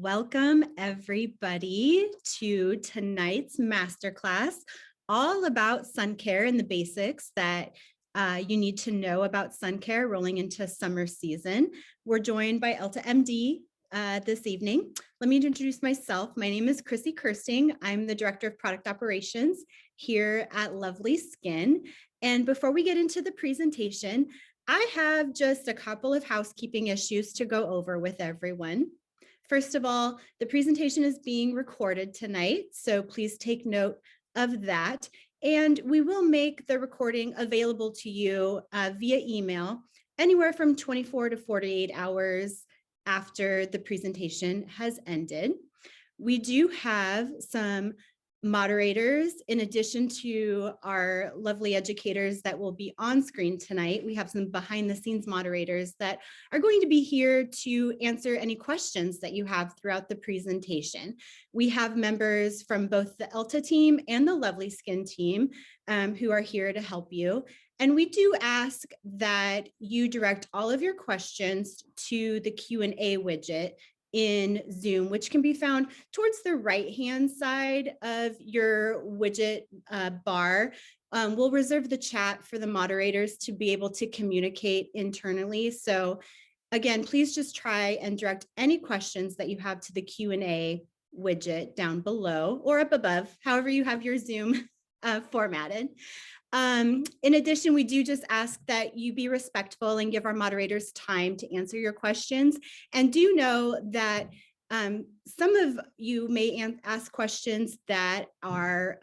Welcome everybody to tonight's masterclass, all about sun care and the basics that you need to know about sun care rolling into summer season. We're joined by EltaMD this evening. Let me introduce myself. My name is Chrissy Kirsting. I'm the Director of Product Operations here at LovelySkin. And before we get into the presentation, I have just a couple of housekeeping issues to go over with everyone. First of all, the presentation is being recorded tonight, so please take note of that. And we will make the recording available to you via email anywhere from 24 to 48 hours after the presentation has ended. We do have some moderators in addition to our lovely educators that will be on screen tonight. We have some behind the scenes moderators that are going to be here to answer any questions that you have throughout the presentation. We have members from both the Elta team and the LovelySkin team who are here to help you. And we do ask that you direct all of your questions to the Q&A widget in Zoom, which can be found towards the right-hand side of your widget bar. We'll reserve the chat for the moderators to be able to communicate internally. So again, please just try and direct any questions that you have to the Q&A widget down below or up above, however you have your Zoom formatted. In addition, we do just ask that you be respectful and give our moderators time to answer your questions. And do know that some of you may ask questions that are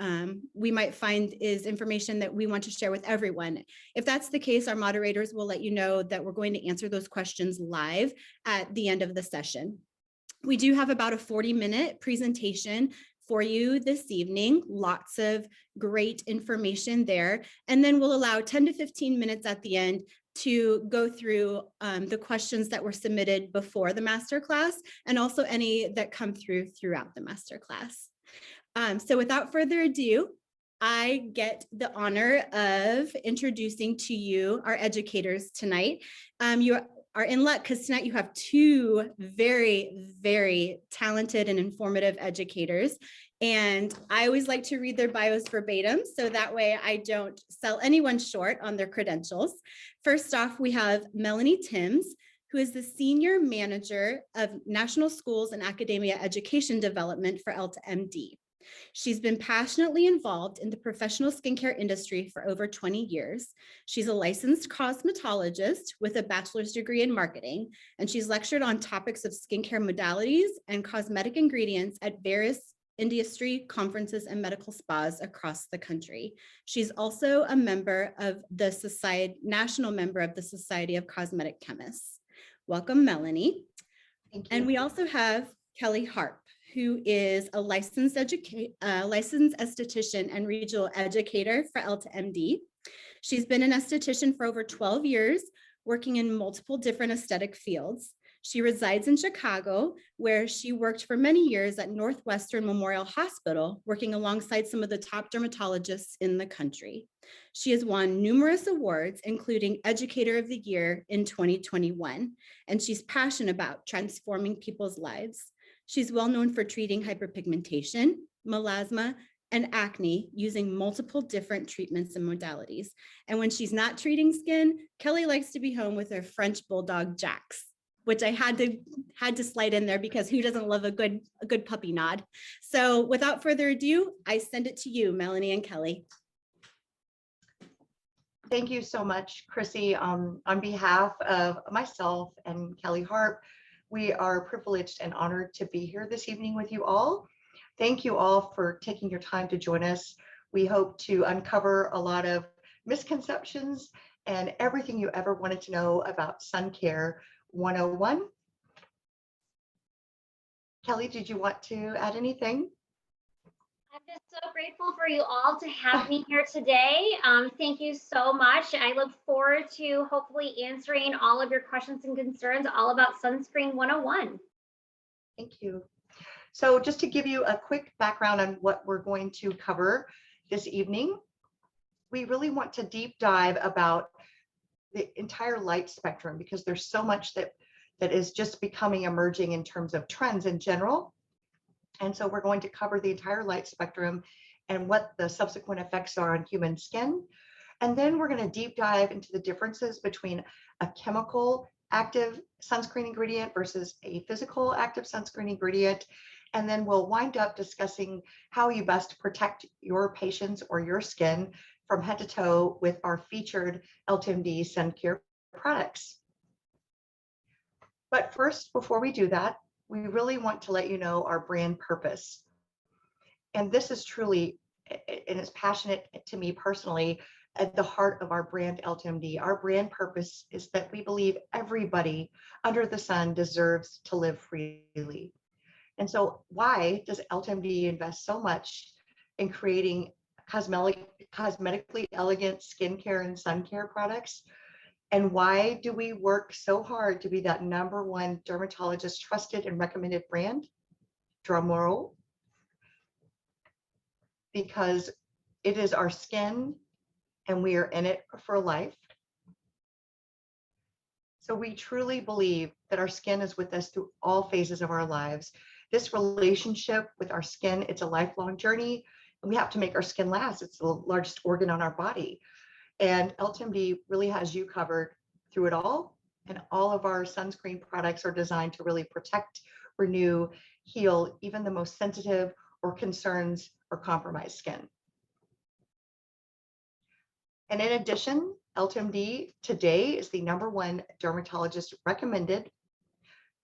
we might find is information that we want to share with everyone. If that's the case, our moderators will let you know that we're going to answer those questions live at the end of the session. We do have about a 40-minute presentation for you this evening, lots of great information there. And then we'll allow 10 to 15 minutes at the end to go through the questions that were submitted before the masterclass and also any that come through throughout the masterclass. So without further ado, I get the honor of introducing to you our educators tonight. You are in luck because tonight you have two very, very talented and informative educators. And I always like to read their bios verbatim, so that way I don't sell anyone short on their credentials. First off, we have Melanie Timms, who is the Senior Manager of National Schools and Academia Education Development for EltaMD. She's been passionately involved in the professional skincare industry for over 20 years. She's a licensed cosmetologist with a bachelor's degree in marketing, and she's lectured on topics of skincare modalities and cosmetic ingredients at various industry conferences and medical spas across the country. She's also a member of the national member of the Society of Cosmetic Chemists. Welcome, Melanie. Thank you. And we also have Kelly Harp, who is a licensed esthetician and regional educator for EltaMD. She's been an esthetician for over 12 years, working in multiple different aesthetic fields. She resides in Chicago, where she worked for many years at Northwestern Memorial Hospital, working alongside some of the top dermatologists in the country. She has won numerous awards, including Educator of the Year in 2021, and she's passionate about transforming people's lives. She's well known for treating hyperpigmentation, melasma, and acne using multiple different treatments and modalities. And when she's not treating skin, Kelly likes to be home with her French bulldog Jax, which I had to slide in there because who doesn't love a good puppy nod? So without further ado, I send it to you, Melanie and Kelly. Thank you so much, Chrissy. On behalf of myself and Kelly Harp, we are privileged and honored to be here this evening with you all. Thank you all for taking your time to join us. We hope to uncover a lot of misconceptions and everything you ever wanted to know about sun care 101. Kelly, did you want to add anything? I'm just so grateful for you all to have me here today. Thank you so much. I look forward to hopefully answering all of your questions and concerns all about Sunscreen 101. Thank you. So just to give you a quick background on what we're going to cover this evening, we really want to deep dive about the entire light spectrum because there's so much that that is just becoming emerging in terms of trends in general. And so we're going to cover the entire light spectrum and what the subsequent effects are on human skin. And then we're going to deep dive into the differences between a chemical active sunscreen ingredient versus a physical active sunscreen ingredient. And then we'll wind up discussing how you best protect your patients or your skin from head to toe with our featured EltaMD sun care products. But first, before we do that, we really want to let you know our brand purpose. And this is truly, and it's passionate to me personally, at the heart of our brand EltaMD. Our brand purpose is that we believe everybody under the sun deserves to live freely. And so why does EltaMD invest so much in creating cosmetically elegant skincare and sun care products? And why do we work so hard to be that #1 dermatologist trusted and recommended brand? Drum roll. Because it is our skin and we are in it for life. So we truly believe that our skin is with us through all phases of our lives. This relationship with our skin, it's a lifelong journey, and we have to make our skin last. It's the largest organ on our body. And EltaMD really has you covered through it all. And all of our sunscreen products are designed to really protect, renew, heal even the most sensitive or concerns or compromised skin. And in addition, EltaMD today is the #1 dermatologist recommended,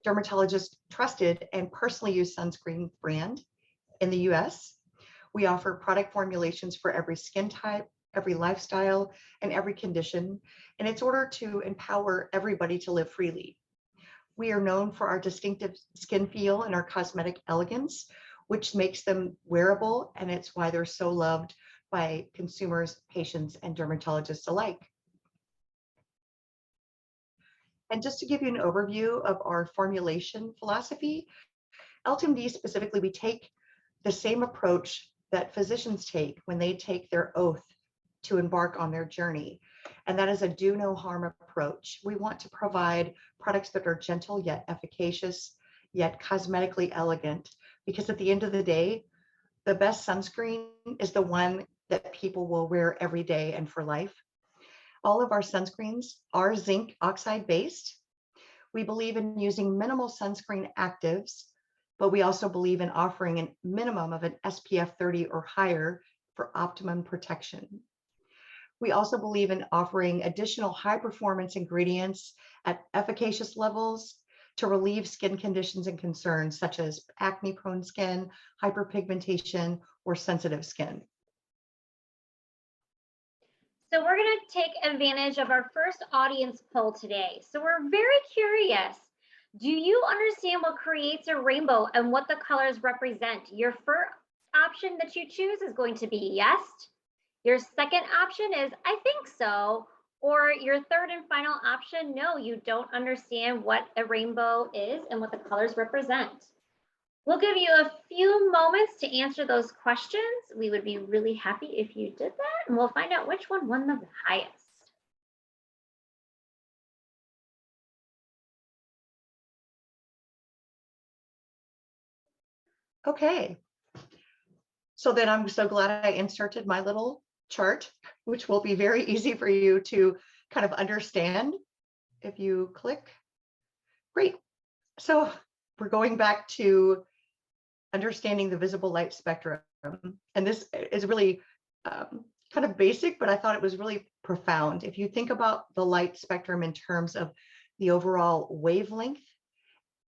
dermatologist trusted, and personally used sunscreen brand in the US. We offer product formulations for every skin type, every lifestyle, and every condition, and it's in order to empower everybody to live freely. We are known for our distinctive skin feel and our cosmetic elegance, which makes them wearable, and it's why they're so loved by consumers, patients, and dermatologists alike. And just to give you an overview of our formulation philosophy, EltaMD specifically, we take the same approach that physicians take when they take their oath to embark on their journey. And that is a do no harm approach. We want to provide products that are gentle yet efficacious, yet cosmetically elegant, because at the end of the day, the best sunscreen is the one that people will wear every day and for life. All of our sunscreens are zinc oxide based. We believe in using minimal sunscreen actives, but we also believe in offering a minimum of an SPF 30 or higher for optimum protection. We also believe in offering additional high performance ingredients at efficacious levels to relieve skin conditions and concerns such as acne prone skin, hyperpigmentation, or sensitive skin. So we're going to take advantage of our first audience poll today. So we're very curious. Do you understand what creates a rainbow and what the colors represent? Your first option that you choose is going to be yes. Your second option is I think so. Or your third and final option, no, you don't understand what a rainbow is and what the colors represent. We'll give you a few moments to answer those questions. We would be really happy if you did that, and we'll find out which one won the highest. Okay. So then I'm so glad I inserted my little chart, which will be very easy for you to kind of understand if you click. Great. So we're going back to understanding the visible light spectrum. And this is really kind of basic, but I thought it was really profound. If you think about the light spectrum in terms of the overall wavelength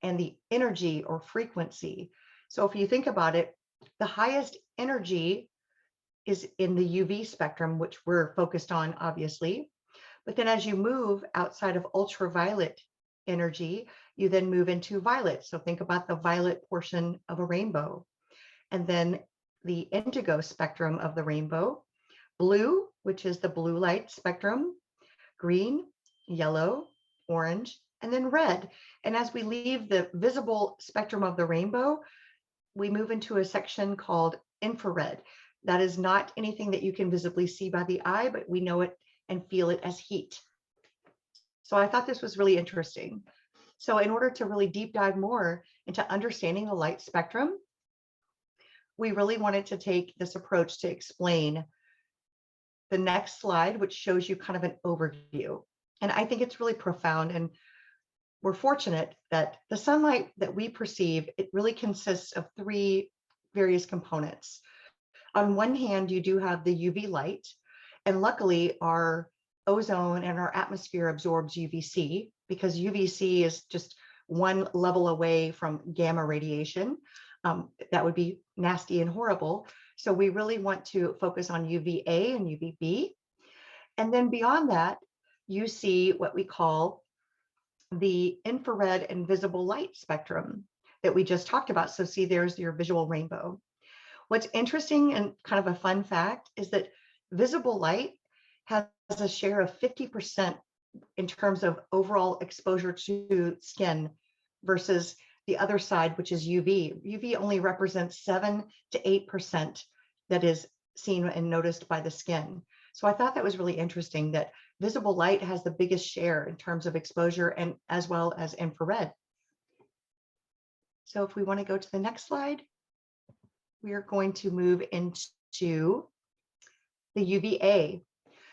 and the energy or frequency. So if you think about it, the highest energy is in the UV spectrum, which we're focused on, obviously. But then as you move outside of ultraviolet energy, you then move into violet. So think about the violet portion of a rainbow. And then the indigo spectrum of the rainbow, blue, which is the blue light spectrum, green, yellow, orange, and then red. And as we leave the visible spectrum of the rainbow, we move into a section called infrared. That is not anything that you can visibly see by the eye, but we know it and feel it as heat. So I thought this was really interesting. So in order to really deep dive more into understanding the light spectrum, we really wanted to take this approach to explain the next slide, which shows you kind of an overview. And I think it's really profound. And we're fortunate that the sunlight that we perceive, it really consists of three various components. On one hand, you do have the UV light, and luckily our ozone and our atmosphere absorbs UVC, because UVC is just one level away from gamma radiation. That would be nasty and horrible. So we really want to focus on UVA and UVB. And then beyond that, you see what we call the infrared and visible light spectrum that we just talked about. So see, there's your visual rainbow. What's interesting and kind of a fun fact is that visible light has a share of 50% in terms of overall exposure to skin versus the other side, which is UV. UV only represents 7 to 8% that is seen and noticed by the skin. So I thought that was really interesting that visible light has the biggest share in terms of exposure and as well as infrared. So if we want to go to the next slide, we are going to move into the UVA.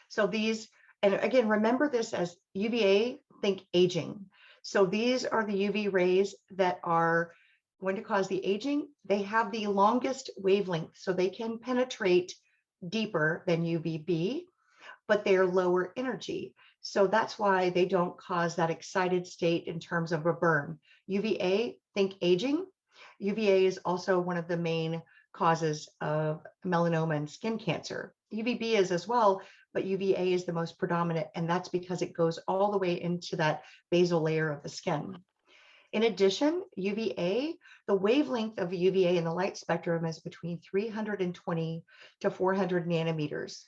So these, and again, remember this as UVA, think aging. So these are the UV rays that are going to cause the aging. They have the longest wavelength, so they can penetrate deeper than UVB, but they're lower energy. So that's why they don't cause that excited state in terms of a burn. UVA, think aging. UVA is also one of the main causes of melanoma and skin cancer. UVB is as well, but UVA is the most predominant, and that's because it goes all the way into that basal layer of the skin. In addition, UVA, the wavelength of UVA in the light spectrum is between 320 to 400 nanometers.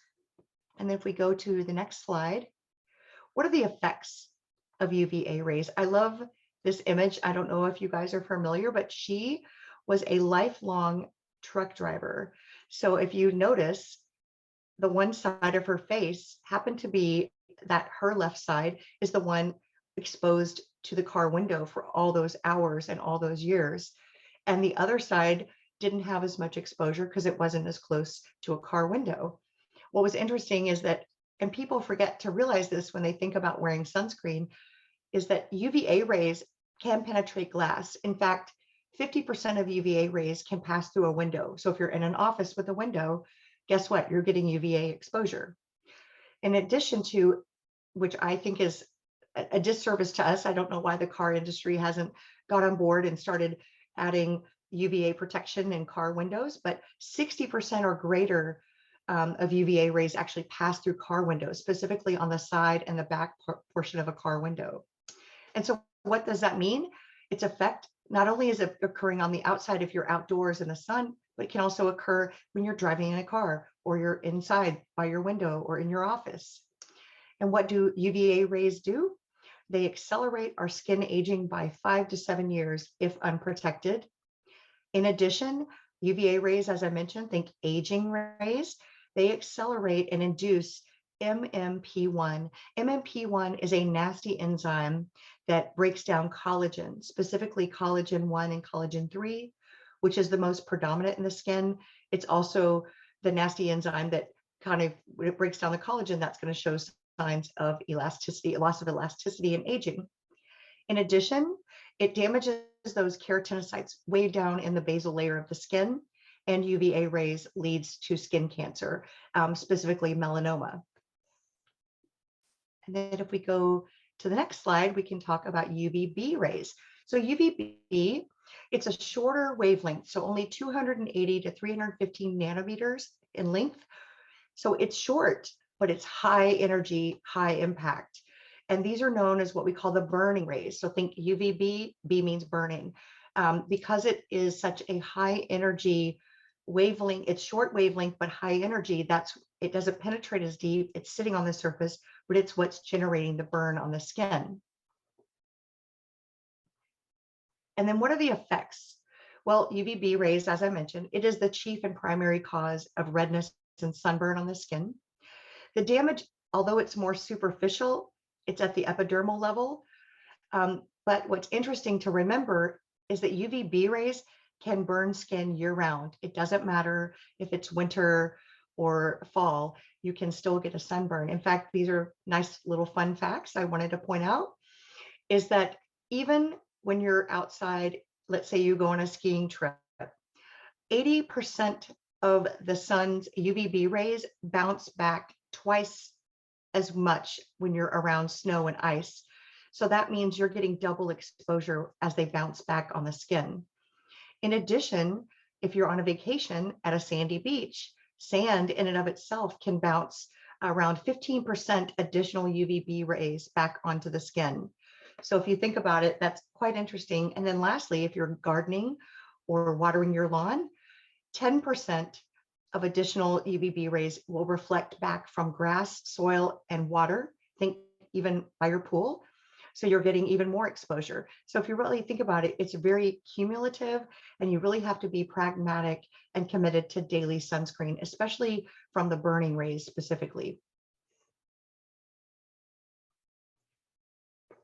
And if we go to the next slide, what are the effects of UVA rays? I love this image. I don't know if you guys are familiar, but she was a lifelong truck driver. So if you notice, the one side of her face happened to be that her left side is the one exposed to the car window for all those hours and all those years. And the other side didn't have as much exposure because it wasn't as close to a car window. What was interesting is that, and people forget to realize this when they think about wearing sunscreen, is that UVA rays can penetrate glass. In fact, 50% of UVA rays can pass through a window. So if you're in an office with a window, guess what? You're getting UVA exposure. In addition to, which I think is a disservice to us, I don't know why the car industry hasn't got on board and started adding UVA protection in car windows, but 60% or greater of UVA rays actually pass through car windows, specifically on the side and the back portion of a car window. And so what does that mean? Its effect not only is it occurring on the outside if you're outdoors in the sun, but it can also occur when you're driving in a car or you're inside by your window or in your office. And what do UVA rays do? They accelerate our skin aging by 5 to 7 years if unprotected. In addition, UVA rays, as I mentioned, think aging rays, they accelerate and induce MMP1. MMP1 is a nasty enzyme that breaks down collagen, specifically collagen 1 and collagen 3, which is the most predominant in the skin. It's also the nasty enzyme that kind of, when it breaks down the collagen, that's going to show signs of elasticity, loss of elasticity and aging. In addition, it damages those keratinocytes way down in the basal layer of the skin, and UVA rays leads to skin cancer, specifically melanoma. And then if we go to the next slide, we can talk about UVB rays. So UVB, it's a shorter wavelength, so only 280 to 315 nanometers in length. So it's short, but it's high energy, high impact. And these are known as what we call the burning rays. So think UVB, B means burning. Because it is such a high energy wavelength, it's short wavelength, but high energy, it doesn't penetrate as deep, it's sitting on the surface, but it's what's generating the burn on the skin. And then what are the effects? Well, UVB rays, as I mentioned, it is the chief and primary cause of redness and sunburn on the skin. The damage, although it's more superficial, it's at the epidermal level. But what's interesting to remember is that UVB rays can burn skin year round. It doesn't matter if it's winter or fall, you can still get a sunburn. In fact, these are nice little fun facts I wanted to point out, is that even when you're outside, let's say you go on a skiing trip, 80% of the sun's UVB rays bounce back twice as much when you're around snow and ice. So that means you're getting double exposure as they bounce back on the skin. In addition, if you're on a vacation at a sandy beach, sand in and of itself can bounce around 15% additional UVB rays back onto the skin. So if you think about it, that's quite interesting. And then lastly, if you're gardening or watering your lawn, 10% of additional UVB rays will reflect back from grass, soil, and water. Think even by your pool. So you're getting even more exposure. So if you really think about it, it's very cumulative, and you really have to be pragmatic and committed to daily sunscreen, especially from the burning rays specifically.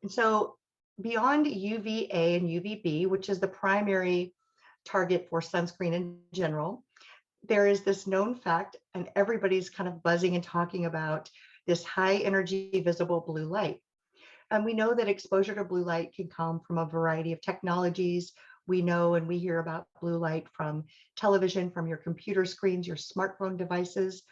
And so beyond UVA and UVB, which is the primary target for sunscreen in general, there is this known fact, and everybody's kind of buzzing and talking about this high energy visible blue light. And we know that exposure to blue light can come from a variety of technologies. We know and we hear about blue light from television, from your computer screens, your smartphone devices.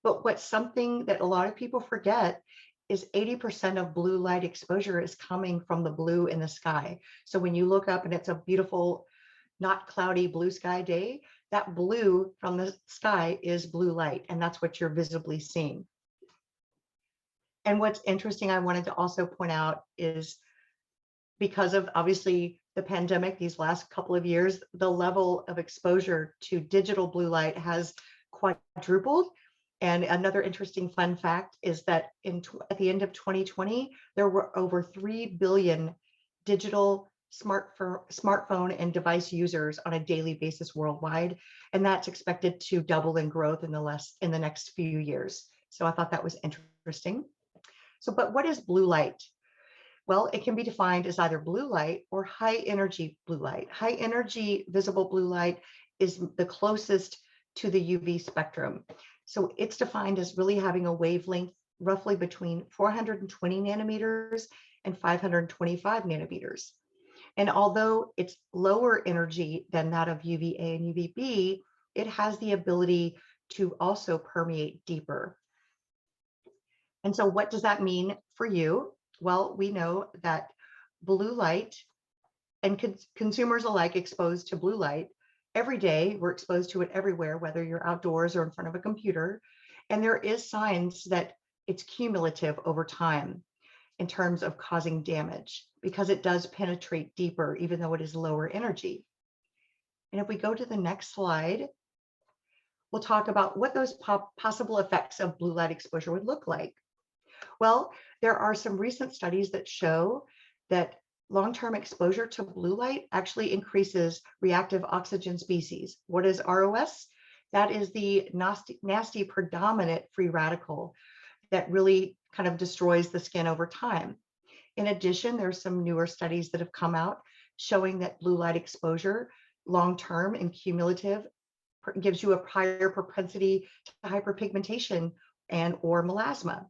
But what's something that a lot of people forget is 80% of blue light exposure is coming from the blue in the sky. So when you look up and it's a beautiful, not cloudy blue sky day, that blue from the sky is blue light, and that's what you're visibly seeing. And what's interesting, I wanted to also point out, is because of obviously the pandemic these last couple of years, the level of exposure to digital blue light has quadrupled. And another interesting fun fact is that at the end of 2020, there were over 3 billion digital smartphone and device users on a daily basis worldwide. And that's expected to double in growth in the next few years. So I thought that was interesting. So, but what is blue light? Well, it can be defined as either blue light or high energy blue light. High energy visible blue light is the closest to the UV spectrum. So it's defined as really having a wavelength roughly between 420 nanometers and 525 nanometers. And although it's lower energy than that of UVA and UVB, it has the ability to also permeate deeper. And so what does that mean for you? Well, we know that blue light, and consumers alike exposed to blue light every day, we're exposed to it everywhere, whether you're outdoors or in front of a computer. And there is signs that it's cumulative over time in terms of causing damage, because it does penetrate deeper, even though it is lower energy. And if we go to the next slide, we'll talk about what those possible effects of blue light exposure would look like. Well, there are some recent studies that show that long-term exposure to blue light actually increases reactive oxygen species. What is ROS? That is the nasty predominant free radical that really kind of destroys the skin over time. In addition, there's some newer studies that have come out showing that blue light exposure long-term and cumulative gives you a higher propensity to hyperpigmentation and or melasma.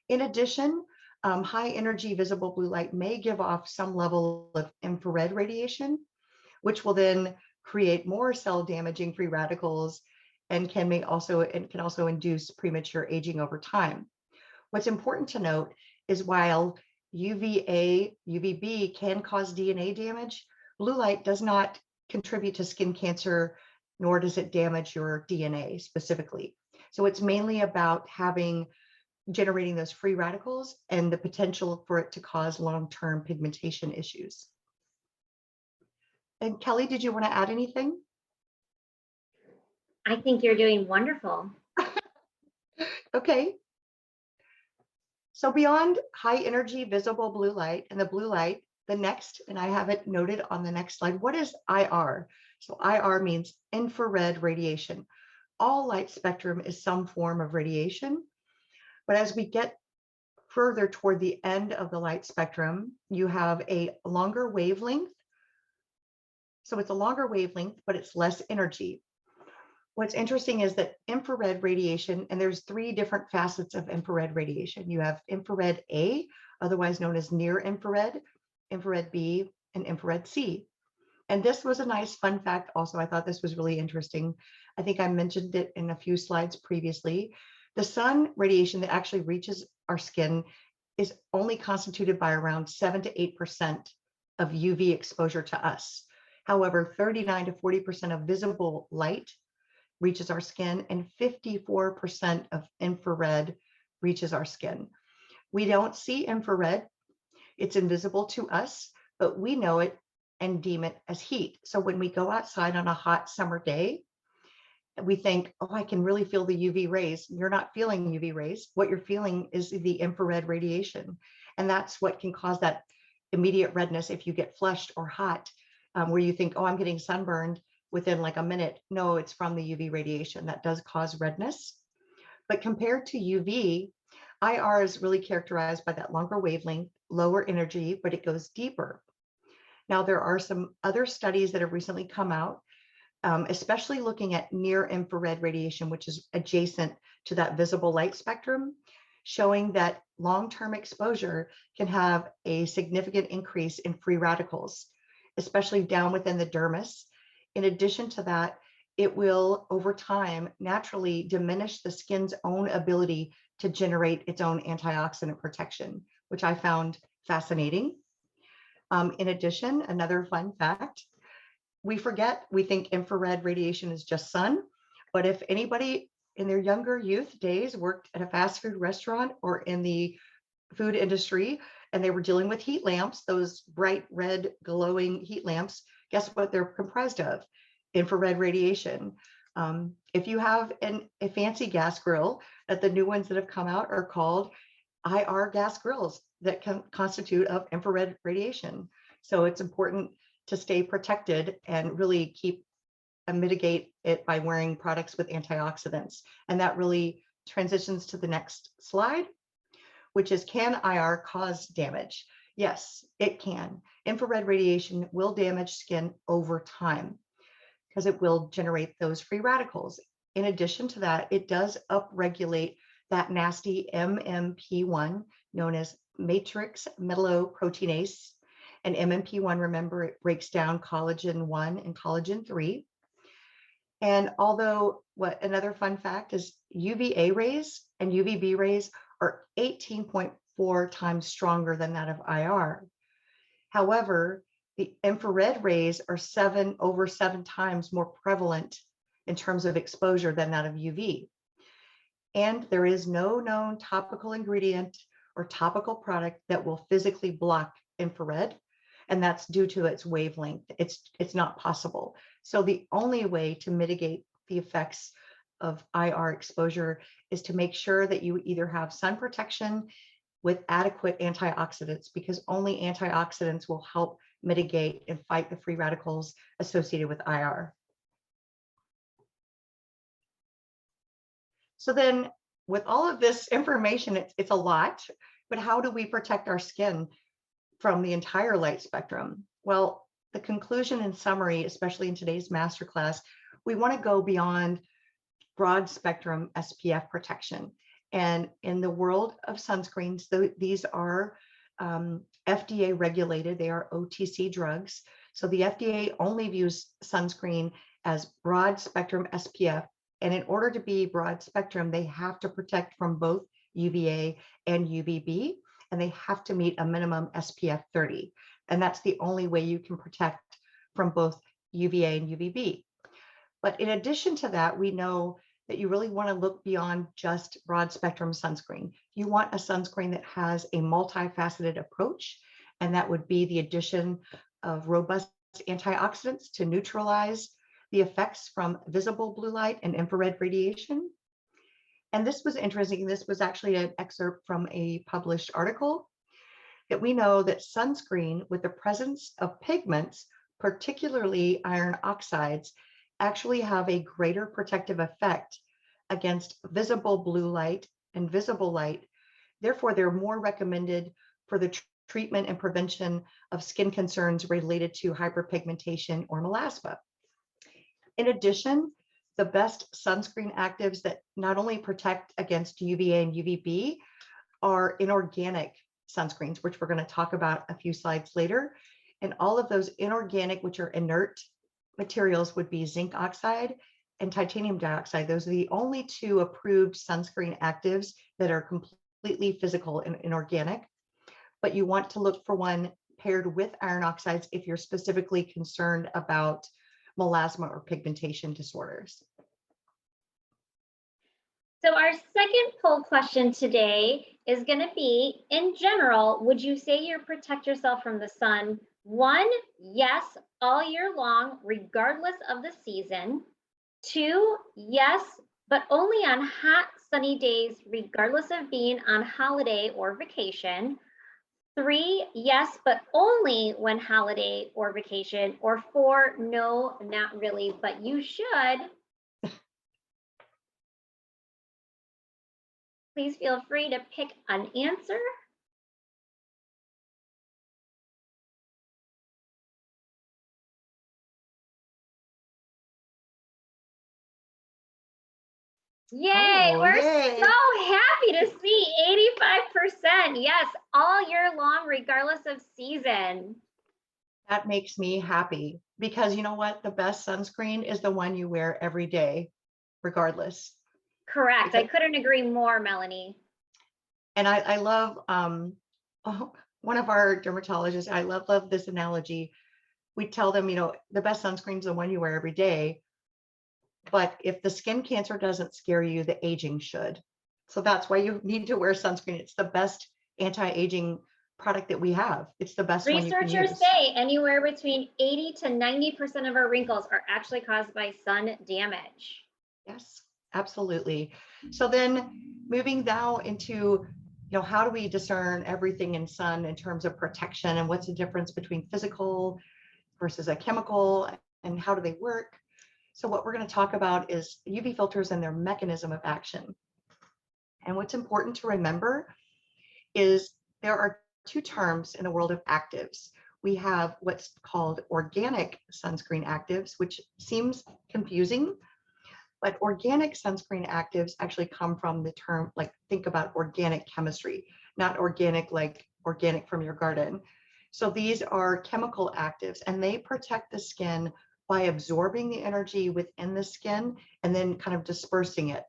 In addition, high energy visible blue light may give off some level of infrared radiation, which will then create more cell damaging free radicals and can also induce premature aging over time. What's important to note is while UVA, UVB can cause DNA damage, blue light does not contribute to skin cancer, nor does it damage your DNA specifically. So it's mainly about generating those free radicals and the potential for it to cause long-term pigmentation issues. And Kelly, did you want to add anything? I think you're doing wonderful. Okay. So beyond high energy visible blue light and the blue light, the next, and I have it noted on the next slide, what is IR? So IR means infrared radiation. All light spectrum is some form of radiation. But as we get further toward the end of the light spectrum, you have a longer wavelength. So it's a longer wavelength, but it's less energy. What's interesting is that infrared radiation, and there's 3 different facets of infrared radiation. You have infrared A, otherwise known as near infrared, infrared B, and infrared C. And this was a nice fun fact also. I thought this was really interesting. I think I mentioned it in a few slides previously. The sun radiation that actually reaches our skin is only constituted by around 7 to 8% of UV exposure to us. However, 39 to 40% of visible light reaches our skin, and 54% of infrared reaches our skin. We don't see infrared. It's invisible to us, but we know it and deem it as heat. So when we go outside on a hot summer day, we think, oh, I can really feel the UV rays. You're not feeling UV rays. What you're feeling is the infrared radiation. And that's what can cause that immediate redness if you get flushed or hot, where you think, oh, I'm getting sunburned within like a minute. No, it's from the UV radiation that does cause redness. But compared to UV, IR is really characterized by that longer wavelength, lower energy, but it goes deeper. Now, there are some other studies that have recently come out, especially looking at near infrared radiation, which is adjacent to that visible light spectrum, showing that long-term exposure can have a significant increase in free radicals, especially down within the dermis. In addition to that, it will, over time, naturally diminish the skin's own ability to generate its own antioxidant protection, which I found fascinating. In addition, another fun fact, we think infrared radiation is just sun, but if anybody in their younger youth days worked at a fast food restaurant or in the food industry, and they were dealing with heat lamps, those bright red glowing heat lamps, guess what they're comprised of? Infrared radiation. If you have a fancy gas grill, that the new ones that have come out are called IR gas grills that can constitute of infrared radiation. So it's important to stay protected and really keep and mitigate it by wearing products with antioxidants. And that really transitions to the next slide, which is, can IR cause damage? Yes, it can. Infrared radiation will damage skin over time because it will generate those free radicals. In addition to that, it does upregulate that nasty MMP1, known as matrix metalloproteinase. And MMP1, remember, it breaks down collagen 1 and collagen 3. And although, another fun fact is UVA rays and UVB rays are 18.4 times stronger than that of IR. However, the infrared rays are over seven times more prevalent in terms of exposure than that of UV. And there is no known topical ingredient or topical product that will physically block infrared, and that's due to its wavelength. It's not possible. So the only way to mitigate the effects of IR exposure is to make sure that you either have sun protection with adequate antioxidants, because only antioxidants will help mitigate and fight the free radicals associated with IR. So then, with all of this information, it's a lot, but how do we protect our skin from the entire light spectrum? Well, the conclusion and summary, especially in today's masterclass, we want to go beyond broad spectrum SPF protection. And in the world of sunscreens, these are FDA regulated. They are OTC drugs. So the FDA only views sunscreen as broad spectrum SPF. And in order to be broad spectrum, they have to protect from both UVA and UVB, and they have to meet a minimum SPF 30. And that's the only way you can protect from both UVA and UVB. But in addition to that, we know that you really want to look beyond just broad spectrum sunscreen. You want a sunscreen that has a multifaceted approach, and that would be the addition of robust antioxidants to neutralize the effects from visible blue light and infrared radiation. And this was interesting. This was actually an excerpt from a published article that we know that sunscreen with the presence of pigments, particularly iron oxides, actually have a greater protective effect against visible blue light and visible light Therefore, they're more recommended for the treatment and prevention of skin concerns related to hyperpigmentation or melasma. In addition, the best sunscreen actives that not only protect against UVA and UVB are inorganic sunscreens, which we're going to talk about a few slides later. And all of those inorganic, which are inert materials, would be zinc oxide and titanium dioxide. Those are the only two approved sunscreen actives that are completely physical and inorganic. But you want to look for one paired with iron oxides if you're specifically concerned about melasma or pigmentation disorders. So our second poll question today is going to be, in general, would you say you protect yourself from the sun? 1, yes, all year long, regardless of the season. 2, yes, but only on hot, sunny days, regardless of being on holiday or vacation. 3, yes, but only when holiday or vacation. Or 4, no, not really, but you should. Please feel free to pick an answer. Yay, we're so happy to see 85%. Yes, all year long, regardless of season. That makes me happy because you know what? The best sunscreen is the one you wear every day, regardless. Correct. I couldn't agree more, Melanie. And I love one of our dermatologists, I love this analogy. We tell them, you know, the best sunscreen is the one you wear every day. But if the skin cancer doesn't scare you, the aging should. So that's why you need to wear sunscreen. It's the best anti-aging product that we have. It's the best one you can use. Researchers say anywhere between 80 to 90% of our wrinkles are actually caused by sun damage. Yes, absolutely. So then moving now into, you know, how do we discern everything in sun in terms of protection, and what's the difference between physical versus a chemical, and how do they work? So what we're going to talk about is UV filters and their mechanism of action. And what's important to remember is there are two terms in the world of actives. We have what's called organic sunscreen actives, which seems confusing, but organic sunscreen actives actually come from the term, like, think about organic chemistry, not organic like organic from your garden. So these are chemical actives, and they protect the skin by absorbing the energy within the skin and then kind of dispersing it.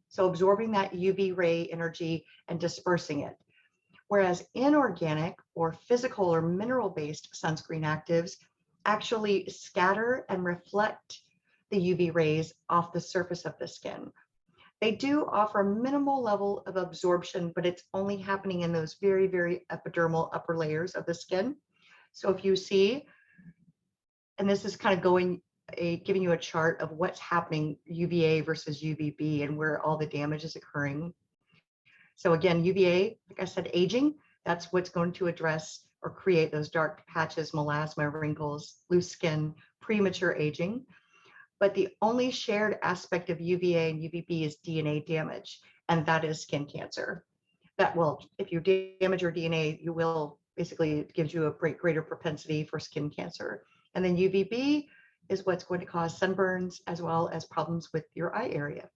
So absorbing that UV ray energy and dispersing it. Whereas inorganic or physical or mineral-based sunscreen actives actually scatter and reflect the UV rays off the surface of the skin. They do offer a minimal level of absorption, but it's only happening in those very, very epidermal upper layers of the skin. So if you see, and this is kind of giving you a chart of what's happening UVA versus UVB and where all the damage is occurring. So again, UVA, like I said, aging, that's what's going to address or create those dark patches, melasma, wrinkles, loose skin, premature aging. But the only shared aspect of UVA and UVB is DNA damage, and that is skin cancer. That will, if you damage your DNA, you will basically, it gives you a greater propensity for skin cancer. And then UVB is what's going to cause sunburns as well as problems with your eye area.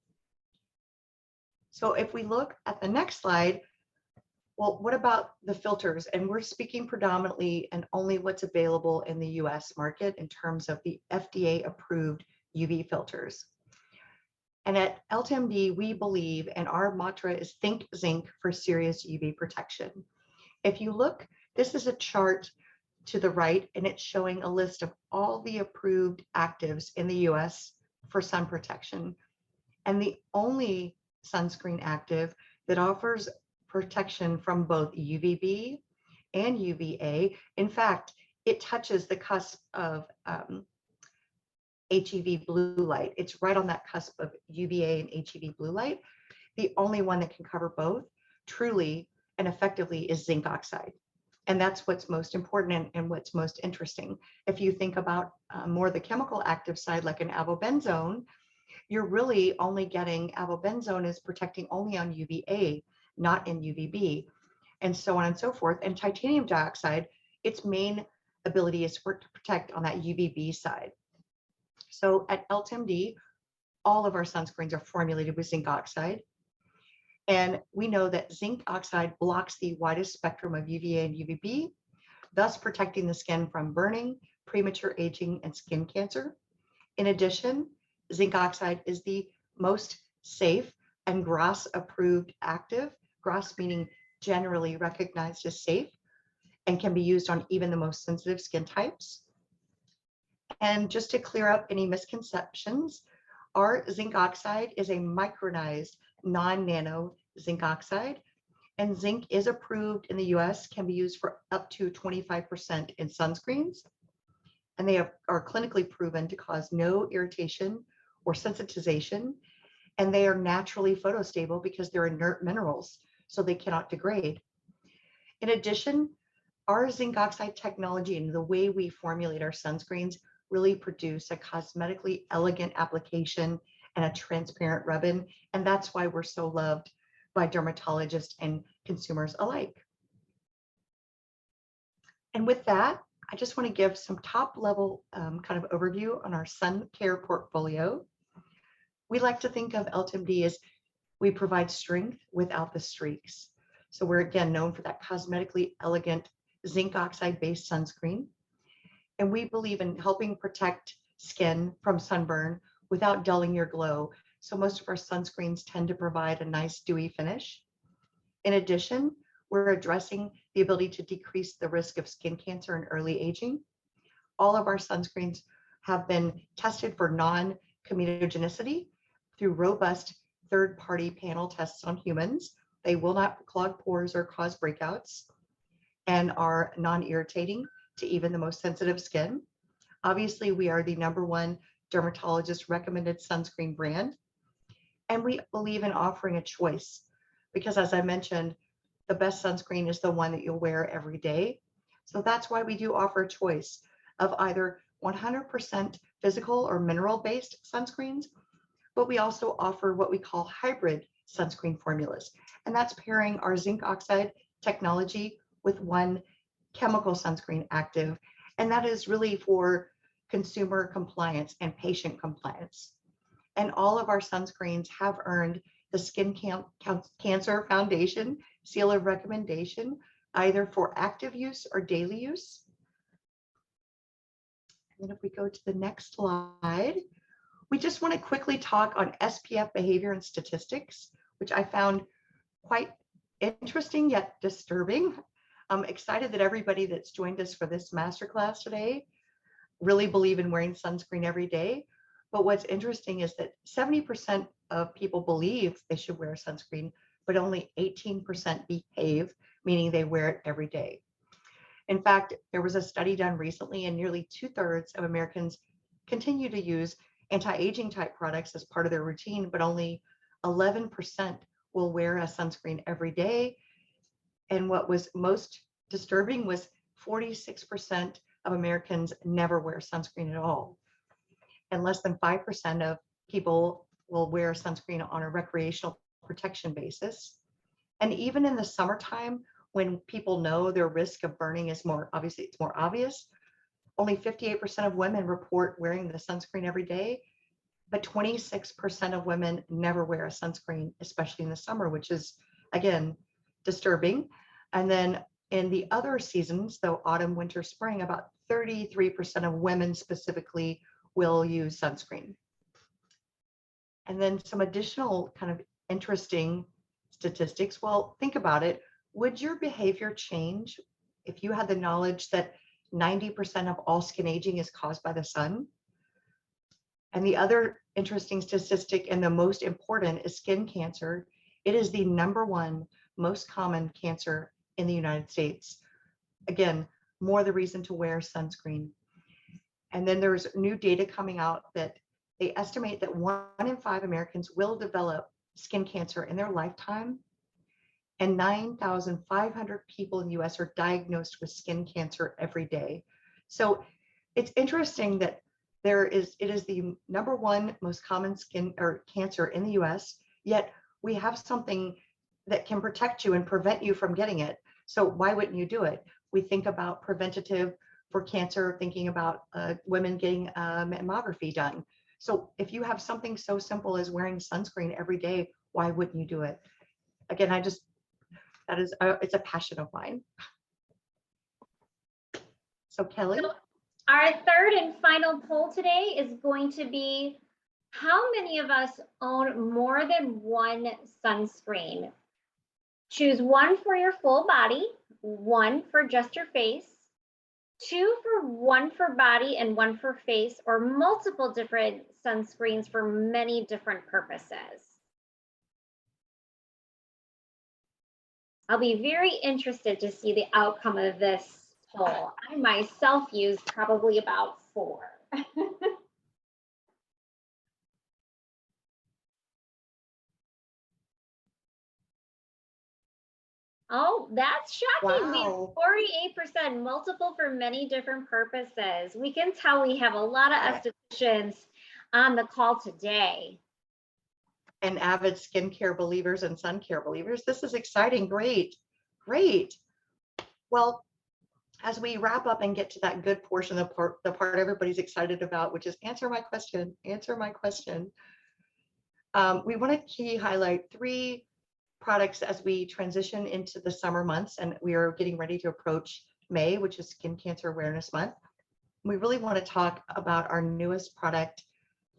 So if we look at the next slide, well, what about the filters? And we're speaking predominantly and only what's available in the US market in terms of the FDA approved UV filters. And at EltaMD, we believe, and our mantra is think zinc for serious UV protection. If you look, this is a chart to the right, and it's showing a list of all the approved actives in the US for sun protection. And the only sunscreen active that offers protection from both UVB and UVA, in fact, it touches the cusp of HEV blue light. It's right on that cusp of UVA and HEV blue light. The only one that can cover both truly and effectively is zinc oxide. And that's what's most important and what's most interesting. If you think about more the chemical active side, like an avobenzone, you're really only getting, avobenzone is protecting only on UVA, not in UVB, and so on and so forth. And titanium dioxide, its main ability is for it to protect on that UVB side. So at EltaMD, all of our sunscreens are formulated with zinc oxide. And we know that zinc oxide blocks the widest spectrum of UVA and UVB, thus protecting the skin from burning, premature aging, and skin cancer. In addition, zinc oxide is the most safe and GRAS approved active, GRAS meaning generally recognized as safe, and can be used on even the most sensitive skin types. And just to clear up any misconceptions, our zinc oxide is a micronized non-nano zinc oxide, and zinc is approved in the US, can be used for up to 25% in sunscreens, and they are clinically proven to cause no irritation or sensitization, and they are naturally photostable because they're inert minerals, so they cannot degrade. In addition, our zinc oxide technology and the way we formulate our sunscreens really produce a cosmetically elegant application and a transparent rub-in, and that's why we're so loved by dermatologists and consumers alike. And with that, I just want to give some top level kind of overview on our sun care portfolio. We like to think of EltaMD as we provide strength without the streaks. So we're again known for that cosmetically elegant zinc oxide based sunscreen. And we believe in helping protect skin from sunburn without dulling your glow. So most of our sunscreens tend to provide a nice dewy finish. In addition, we're addressing the ability to decrease the risk of skin cancer and early aging. All of our sunscreens have been tested for non-comedogenicy through robust third-party panel tests on humans. They will not clog pores or cause breakouts and are non-irritating to even the most sensitive skin. Obviously, we are the #1 dermatologist recommended sunscreen brand. And we believe in offering a choice because, as I mentioned, the best sunscreen is the one that you'll wear every day. So that's why we do offer a choice of either 100% physical or mineral-based sunscreens, but we also offer what we call hybrid sunscreen formulas. And that's pairing our zinc oxide technology with one chemical sunscreen active. And that is really for consumer compliance and patient compliance. And all of our sunscreens have earned the Skin Cancer Foundation seal of recommendation, either for active use or daily use. And then if we go to the next slide, we just want to quickly talk on SPF behavior and statistics, which I found quite interesting yet disturbing. I'm excited that everybody that's joined us for this masterclass today really believe in wearing sunscreen every day. But what's interesting is that 70% of people believe they should wear sunscreen, but only 18% behave, meaning they wear it every day. In fact, there was a study done recently and nearly 2/3 of Americans continue to use anti-aging type products as part of their routine, but only 11% will wear a sunscreen every day. And what was most disturbing was 46% of Americans never wear sunscreen at all. And less than 5% of people will wear sunscreen on a recreational protection basis. And even in the summertime, when people know their risk of burning is more obvious, only 58% of women report wearing the sunscreen every day, but 26% of women never wear a sunscreen, especially in the summer, which is, again, disturbing. And then in the other seasons, though autumn, winter, spring, about 33% of women specifically will use sunscreen. And then some additional kind of interesting statistics. Well, think about it. Would your behavior change if you had the knowledge that 90% of all skin aging is caused by the sun? And the other interesting statistic and the most important is skin cancer. It is the #1 most common cancer in the United States. Again, more the reason to wear sunscreen. And then there's new data coming out that they estimate that 1 in 5 Americans will develop skin cancer in their lifetime. And 9,500 people in the US are diagnosed with skin cancer every day. So it's interesting that it is the #1 most common skin or cancer in the US, yet we have something that can protect you and prevent you from getting it. So why wouldn't you do it? We think about preventative for cancer, thinking about women getting mammography done. So if you have something so simple as wearing sunscreen every day, why wouldn't you do it? Again, that is, it's a passion of mine. So Kelly? So our third and final poll today is going to be, how many of us own more than one sunscreen? Choose one for your full body, one for just your face, one for body and one for face, or multiple different sunscreens for many different purposes. I'll be very interested to see the outcome of this poll. I myself use probably about 4. Oh, that's shocking. Wow. We have 48% multiple for many different purposes. We can tell we have a lot of estheticians on the call today. And avid skincare believers and sun care believers. This is exciting. Great. Great. Well, as we wrap up and get to that good portion of the part everybody's excited about, which is answer my question, answer my question. We want to key highlight 3 products as we transition into the summer months, and we are getting ready to approach May, which is Skin Cancer Awareness Month. We really want to talk about our newest product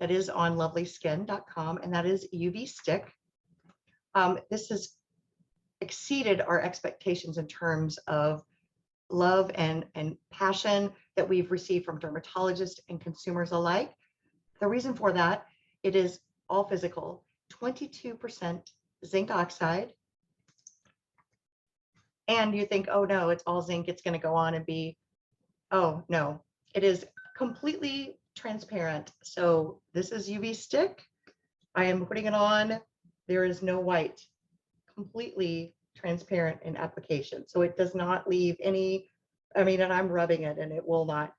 that is on LovelySkin.com, and that is UV Stick. This has exceeded our expectations in terms of love and passion that we've received from dermatologists and consumers alike. The reason for that, it is all physical, 22% zinc oxide. And you think, oh no, it's all zinc, it's going to go on and be, oh no, it is completely transparent. So this is UV Stick. I am putting it on. There is no white, completely transparent in application. So it does not leave any, and I'm rubbing it and it will not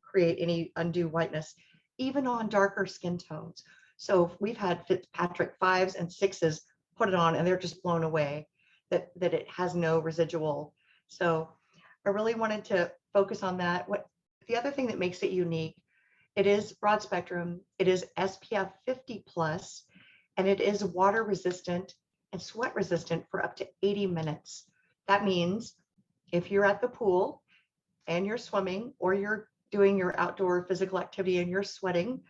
create any undue whiteness, even on darker skin tones. So we've had Fitzpatrick 5s and 6s put it on and they're just blown away that it has no residual. So I really wanted to focus on that. The other thing that makes it unique, it is broad spectrum, it is SPF 50+, and it is water resistant and sweat resistant for up to 80 minutes. That means if you're at the pool and you're swimming or you're doing your outdoor physical activity and you're sweating,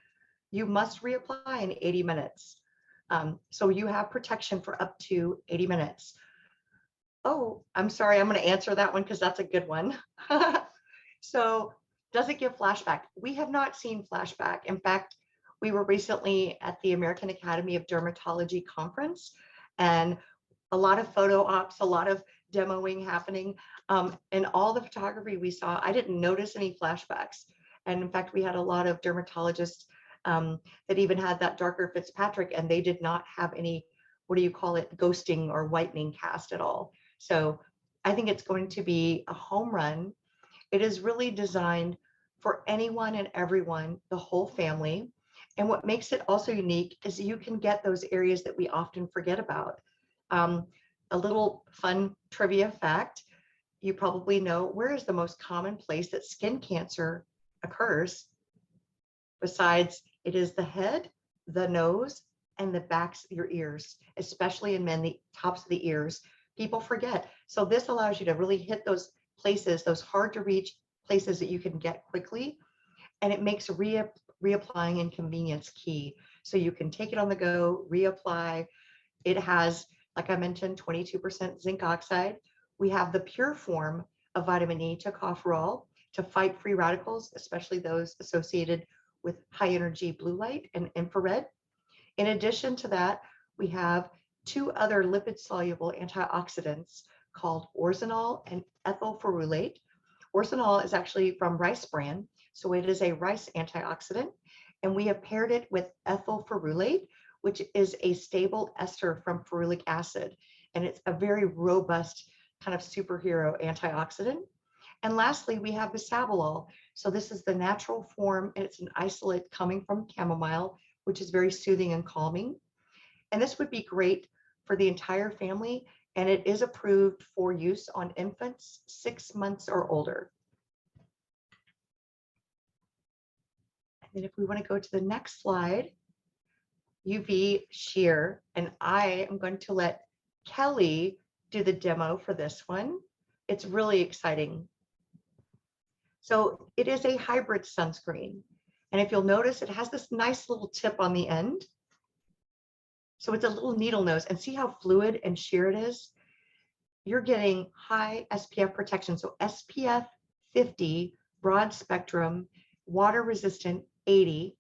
you must reapply in 80 minutes. So you have protection for up to 80 minutes. Oh, I'm sorry, I'm going to answer that one because that's a good one. So does it give flashback? We have not seen flashback. In fact, we were recently at the American Academy of Dermatology conference, and a lot of photo ops, a lot of demoing happening, and all the photography we saw, I didn't notice any flashbacks. And in fact, we had a lot of dermatologists that even had that darker Fitzpatrick, and they did not have any, what do you call it, ghosting or whitening cast at all. So I think it's going to be a home run. It is really designed for anyone and everyone, the whole family. And what makes it also unique is you can get those areas that we often forget about. A little fun trivia fact, you probably know, where is the most common place that skin cancer occurs? Besides, it is the head, the nose, and the backs of your ears, especially in men, the tops of the ears. People forget. So this allows you to really hit those places, those hard to reach places that you can get quickly. And it makes reapplying inconvenience key. So you can take it on the go, reapply. It has, like I mentioned, 22% zinc oxide. We have the pure form of vitamin E tocopherol to fight free radicals, especially those associated with high energy blue light and infrared. In addition to that, we have 2 other lipid soluble antioxidants called orzinol and ethyl ferulate. Orzinol is actually from rice bran, so it is a rice antioxidant, and we have paired it with ethyl ferulate, which is a stable ester from ferulic acid, and it's a very robust kind of superhero antioxidant. And lastly, we have bisabolol. So this is the natural form, and it's an isolate coming from chamomile, which is very soothing and calming. And this would be great for the entire family, and it is approved for use on infants 6 months or older. And then if we want to go to the next slide, UV sheer, and I am going to let Kelly do the demo for this one. It's really exciting. So it is a hybrid sunscreen. And if you'll notice, it has this nice little tip on the end. So it's a little needle nose, and see how fluid and sheer it is? You're getting high SPF protection. So SPF 50, broad spectrum, water resistant 80,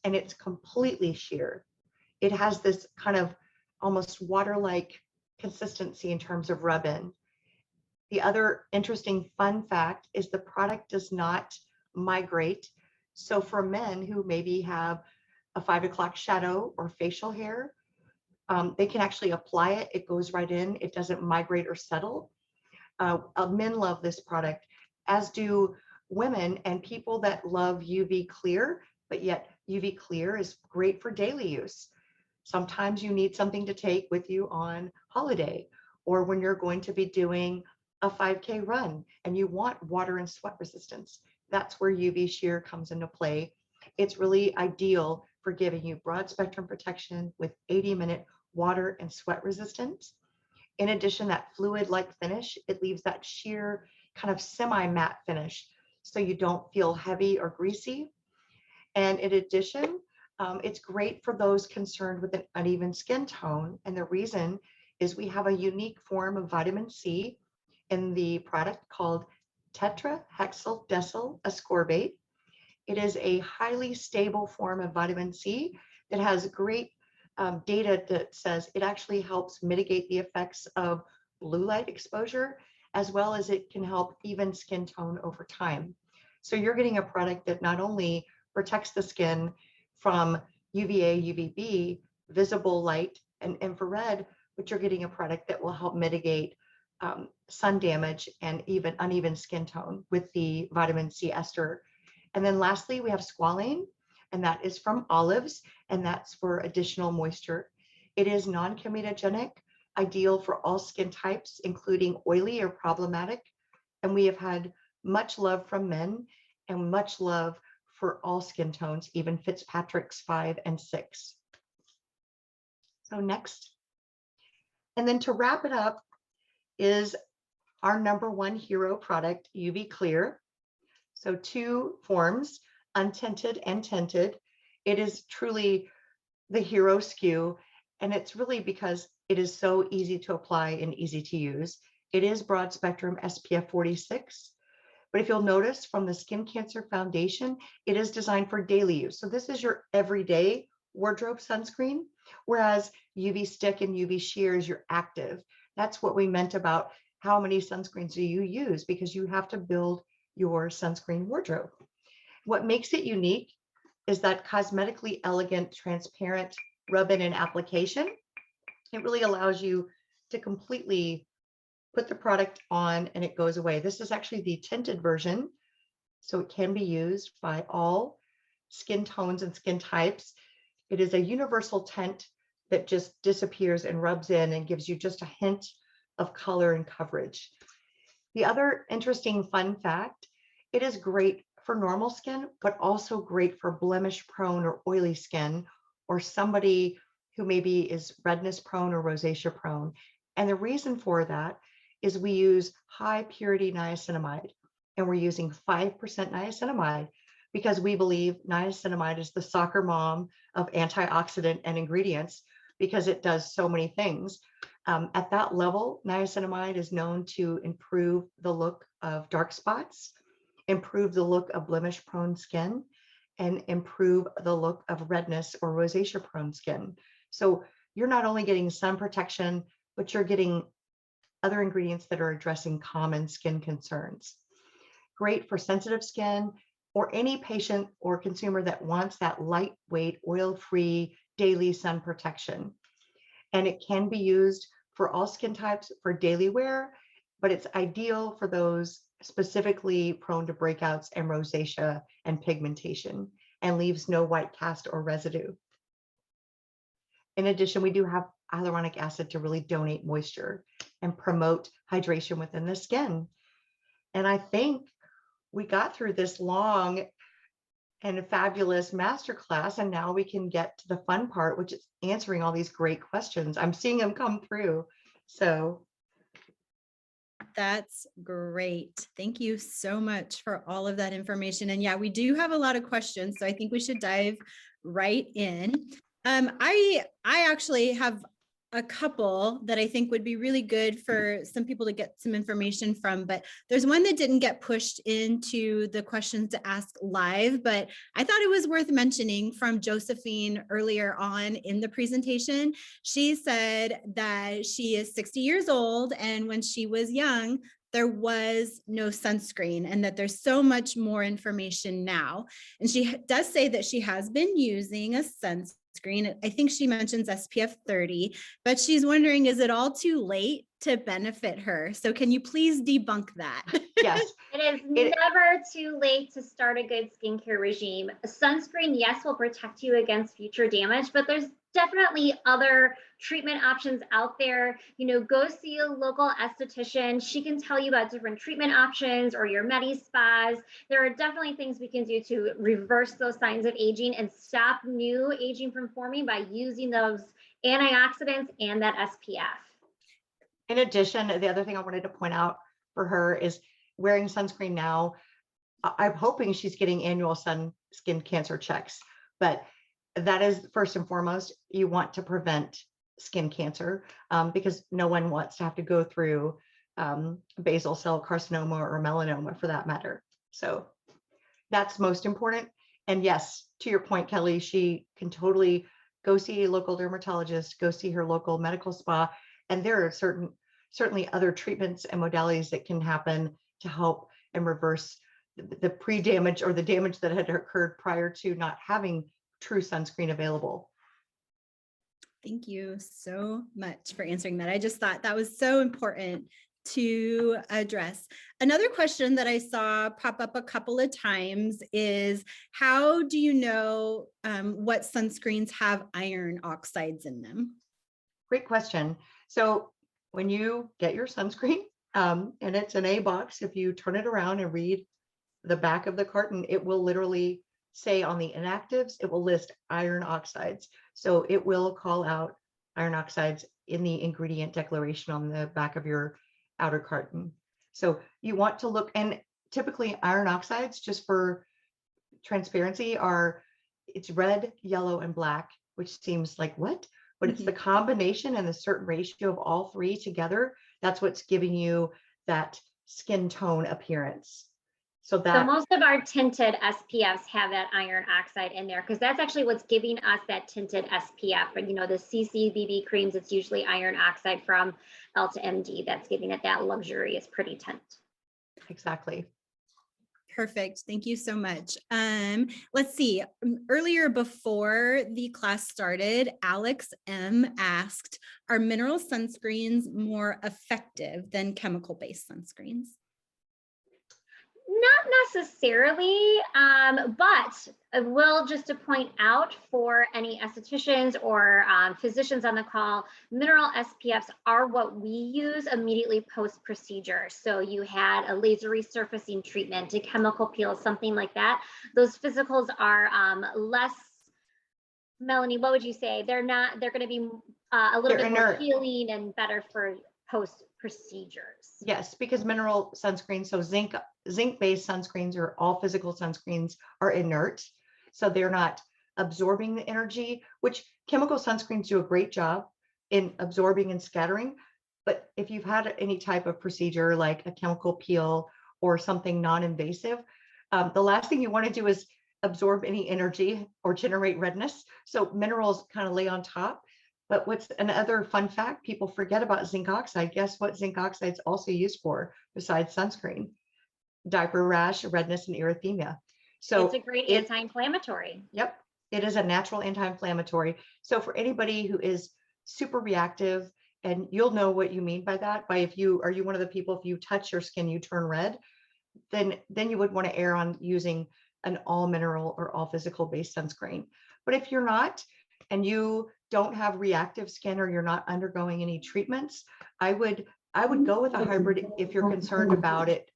and it's completely sheer. It has this kind of almost water-like consistency in terms of rub-in. The other interesting fun fact is the product does not migrate. So for men who maybe have a 5 o'clock shadow or facial hair, they can actually apply it. It goes right in. It doesn't migrate or settle. Men love this product, as do women and people that love UV clear, but yet UV clear is great for daily use. Sometimes you need something to take with you on holiday, or when you're going to be doing a 5K run and you want water and sweat resistance. That's where UV sheer comes into play. It's really ideal for giving you broad spectrum protection with 80-minute water and sweat resistance. In addition, that fluid-like finish, it leaves that sheer kind of semi-matte finish, so you don't feel heavy or greasy. And in addition, it's great for those concerned with an uneven skin tone. And the reason is we have a unique form of vitamin C in the product called tetrahexyldecyl ascorbate. It is a highly stable form of vitamin C that has great data that says it actually helps mitigate the effects of blue light exposure, as well as it can help even skin tone over time. So you're getting a product that not only protects the skin from UVA, UVB, visible light, and infrared, but you're getting a product that will help mitigate sun damage and even uneven skin tone with the vitamin C ester. And then lastly, we have squalane, and that is from olives, and that's for additional moisture. It is non-comedogenic, ideal for all skin types, including oily or problematic. And we have had much love from men and much love for all skin tones, even Fitzpatrick's 5 and 6. So next. And then to wrap it up is our #1 hero product, UV Clear. So 2 forms, untinted and tinted. It is truly the hero SKU, and it's really because it is so easy to apply and easy to use. It is broad spectrum SPF 46, but if you'll notice from the Skin Cancer Foundation, it is designed for daily use. So this is your everyday wardrobe sunscreen, whereas UV stick and UV sheer is your active. That's what we meant about how many sunscreens do you use, because you have to build your sunscreen wardrobe. What makes it unique is that cosmetically elegant, transparent rub-in and application. It really allows you to completely put the product on and it goes away. This is actually the tinted version, so it can be used by all skin tones and skin types. It is a universal tint that just disappears and rubs in and gives you just a hint of color and coverage. The other interesting fun fact, it is great for normal skin, but also great for blemish prone or oily skin, or somebody who maybe is redness prone or rosacea prone. And the reason for that is we use high purity niacinamide, and we're using 5% niacinamide because we believe niacinamide is the soccer mom of antioxidant and ingredients, because it does so many things. At that level, niacinamide is known to improve the look of dark spots, improve the look of blemish prone skin, and improve the look of redness or rosacea prone skin. So you're not only getting sun protection, but you're getting other ingredients that are addressing common skin concerns. Great for sensitive skin or any patient or consumer that wants that lightweight, oil-free daily sun protection. And it can be used for all skin types for daily wear, but it's ideal for those specifically prone to breakouts and rosacea and pigmentation, and leaves no white cast or residue. In addition, we do have hyaluronic acid to really donate moisture and promote hydration within the skin. And I think we got through this long and fabulous masterclass, and now we can get to the fun part, which is answering all these great questions. I'm seeing them come through. So that's great. Thank you so much for all of that information. And yeah, we do have a lot of questions, so I think we should dive right in. I actually have a couple that I think would be really good for some people to get some information from, but there's one that didn't get pushed into the questions to ask live, but I thought it was worth mentioning from Josephine earlier on in the presentation. She said that she is 60 years old, and when she was young, there was no sunscreen, and that there's so much more information now. And she does say that she has been using a sunscreen. I think she mentions SPF 30, but she's wondering, is it all too late to benefit her? So can you please debunk that? yes, It is never too late to start a good skincare regime. Sunscreen, yes, will protect you against future damage, but there's definitely other treatment options out there. You know, go see a local esthetician. She can tell you about different treatment options, or your medi spas. There are definitely things we can do to reverse those signs of aging and stop new aging from forming by using those antioxidants and that SPF. in addition, the other thing I wanted to point out for her is wearing sunscreen now. I'm hoping she's getting annual skin cancer checks, but that is first and foremost, you want to prevent skin cancer, because no one wants to have to go through basal cell carcinoma or melanoma for that matter. So that's most important. And yes, to your point, Kelly, she can totally go see a local dermatologist, go see her local medical spa. And there are certainly other treatments and modalities that can happen to help and reverse the pre-damage or the damage that had occurred prior to not having true sunscreen available. Thank you so much for answering that. I just thought that was so important to address. Another question that I saw pop up a couple of times is, how do you know what sunscreens have iron oxides in them? Great question. So when you get your sunscreen, and it's an A box, if you turn it around and read the back of the carton, it will literally say on the inactives, it will list iron oxides. So it will call out iron oxides in the ingredient declaration on the back of your outer carton. So you want to look, and typically iron oxides, just for transparency, it's red, yellow, and black, which seems like what? But it's the combination and the certain ratio of all three together. That's what's giving you that skin tone appearance. So most of our tinted SPFs have that iron oxide in there, because that's actually what's giving us that tinted SPF. But you know, the CC BB creams, it's usually iron oxide from EltaMD that's giving it that luxurious, pretty tint. Exactly. Perfect. Thank you so much. Let's see. Earlier before the class started, Alex M asked, are mineral sunscreens more effective than chemical-based sunscreens? Not necessarily, but I will just to point out for any estheticians or physicians on the call, mineral SPFs are what we use immediately post-procedure. So you had a laser resurfacing treatment, a chemical peel, something like that. Those physicals are less, Melanie, what would you say? They're going to be a little bit more healing and better for post-procedures. Yes, because mineral sunscreens, so zinc-based sunscreens, or all physical sunscreens, are inert. So they're not absorbing the energy, which chemical sunscreens do a great job in absorbing and scattering. But if you've had any type of procedure like a chemical peel or something non-invasive, the last thing you want to do is absorb any energy or generate redness. So minerals kind of lay on top. But what's another fun fact people forget about zinc oxide? Guess what zinc oxide is also used for besides sunscreen? Diaper rash, redness, and erythema. So it's a great anti-inflammatory. Yep, it is a natural anti-inflammatory. So for anybody who is super reactive, and you'll know what you mean by that, are you one of the people, if you touch your skin, you turn red, then you would want to err on using an all mineral or all physical based sunscreen. But if you're not, and you don't have reactive skin or you're not undergoing any treatments, I would go with a hybrid if you're concerned about it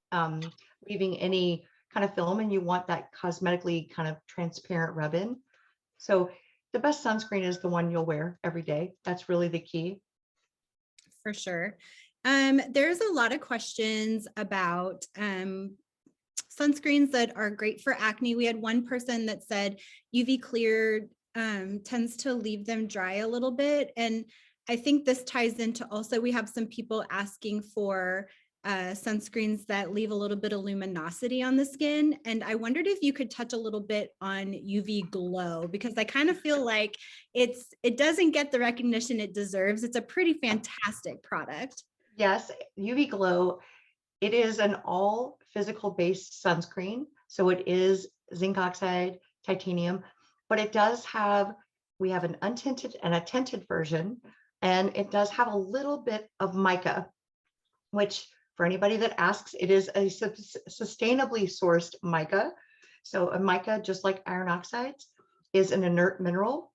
leaving any kind of film and you want that cosmetically kind of transparent rub-in. So the best sunscreen is the one you'll wear every day. That's really the key. For sure. There's a lot of questions about sunscreens that are great for acne. We had one person that said UV clear tends to leave them dry a little bit. And I think this ties into also, we have some people asking for sunscreens that leave a little bit of luminosity on the skin. And I wondered if you could touch a little bit on UV glow, because I kind of feel like it doesn't get the recognition it deserves. It's a pretty fantastic product. Yes, UV glow. It is an all physical based sunscreen. So it is zinc oxide, titanium, but it does have, we have an untinted and a tinted version, and it does have a little bit of mica, which for anybody that asks, it is a sustainably sourced mica. So a mica, just like iron oxides, is an inert mineral.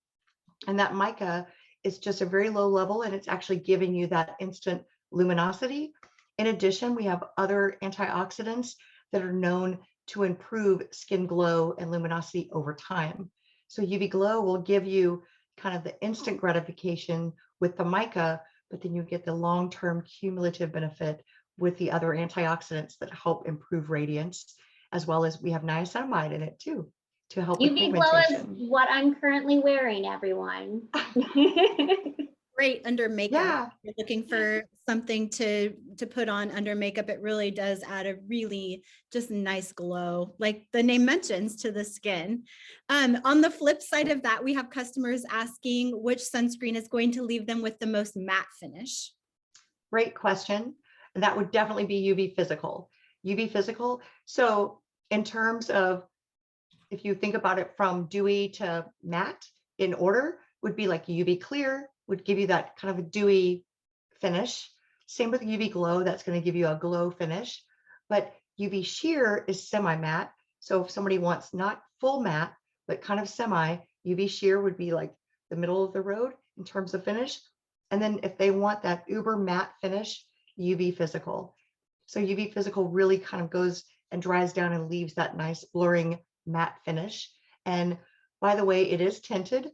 And that mica is just a very low level, and it's actually giving you that instant luminosity. In addition, we have other antioxidants that are known to improve skin glow and luminosity over time. So UV glow will give you kind of the instant gratification with the mica, but then you get the long-term cumulative benefit with the other antioxidants that help improve radiance, as well as we have niacinamide in it too, to help with UV glow is pigmentation. what I'm currently wearing, everyone. Great under makeup. Yeah. If you're looking for something to put on under makeup, it really does add a really just nice glow, like the name mentions, to the skin. On the flip side of that, we have customers asking which sunscreen is going to leave them with the most matte finish. Great question. And that would definitely be UV physical. UV physical. So in terms of, if you think about it from dewy to matte in order, would be like UV clear would give you that kind of a dewy finish. Same with UV glow, that's going to give you a glow finish. But UV sheer is semi-matte. So if somebody wants not full matte, but kind of semi, UV sheer would be like the middle of the road in terms of finish. And then if they want that uber matte finish, UV physical. So UV physical really kind of goes and dries down and leaves that nice blurring matte finish. And by the way, it is tinted.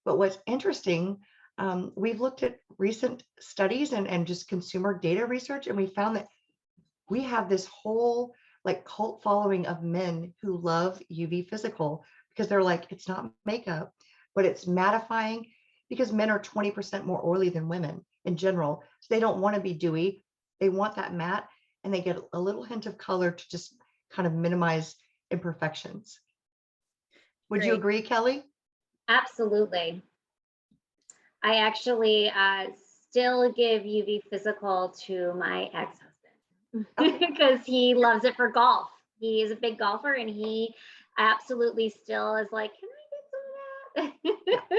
But what's interesting, we've looked at recent studies and just consumer data research, and we found that we have this whole like cult following of men who love UV physical because they're like, it's not makeup, but it's mattifying, because men are 20% more oily than women in general. So they don't want to be dewy. They want that matte, and they get a little hint of color to just kind of minimize imperfections. Would you agree, Kelly? Absolutely. I actually still give UV physical to my ex-husband because he loves it for golf. He is a big golfer, and he absolutely still is like, can I get some of that?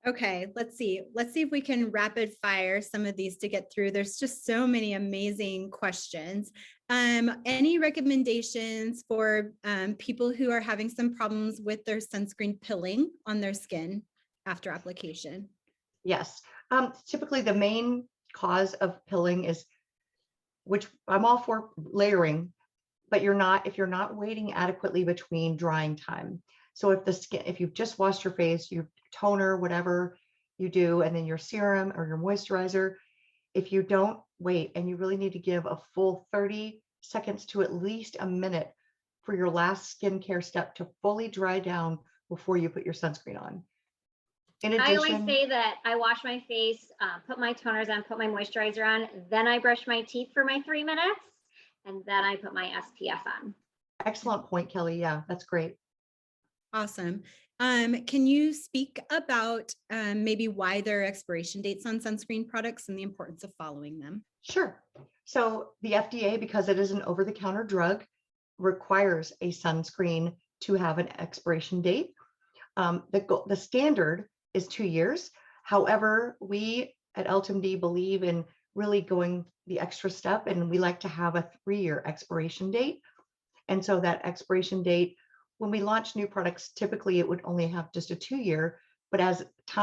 Okay, let's see if we can rapid fire some of these to get through. There's just so many amazing questions. Any recommendations for people who are having some problems with their sunscreen pilling on their skin after application? Yes. Typically the main cause of pilling is, which I'm all for layering, but if you're not waiting adequately between drying time. So if the skin, if you've just washed your face, your toner, whatever you do, and then your serum or your moisturizer, if you don't wait, and you really need to give a full 30 seconds to at least a minute for your last skincare step to fully dry down before you put your sunscreen on. In addition, I always say that I wash my face, put my toners on, put my moisturizer on, then I brush my teeth for my 3 minutes, and then I put my SPF on. Excellent point, Kelly. Yeah, that's great. Awesome. Can you speak about maybe why there are expiration dates on sunscreen products and the importance of following them? Sure. So the FDA, because it is an over-the-counter drug, requires a sunscreen to have an expiration date. The standard is 2 years. However, we at EltaMD believe in really going the extra step, and we like to have a 3-year expiration date. And so that expiration date, when we launch new products, typically it would only have just a 2-year, But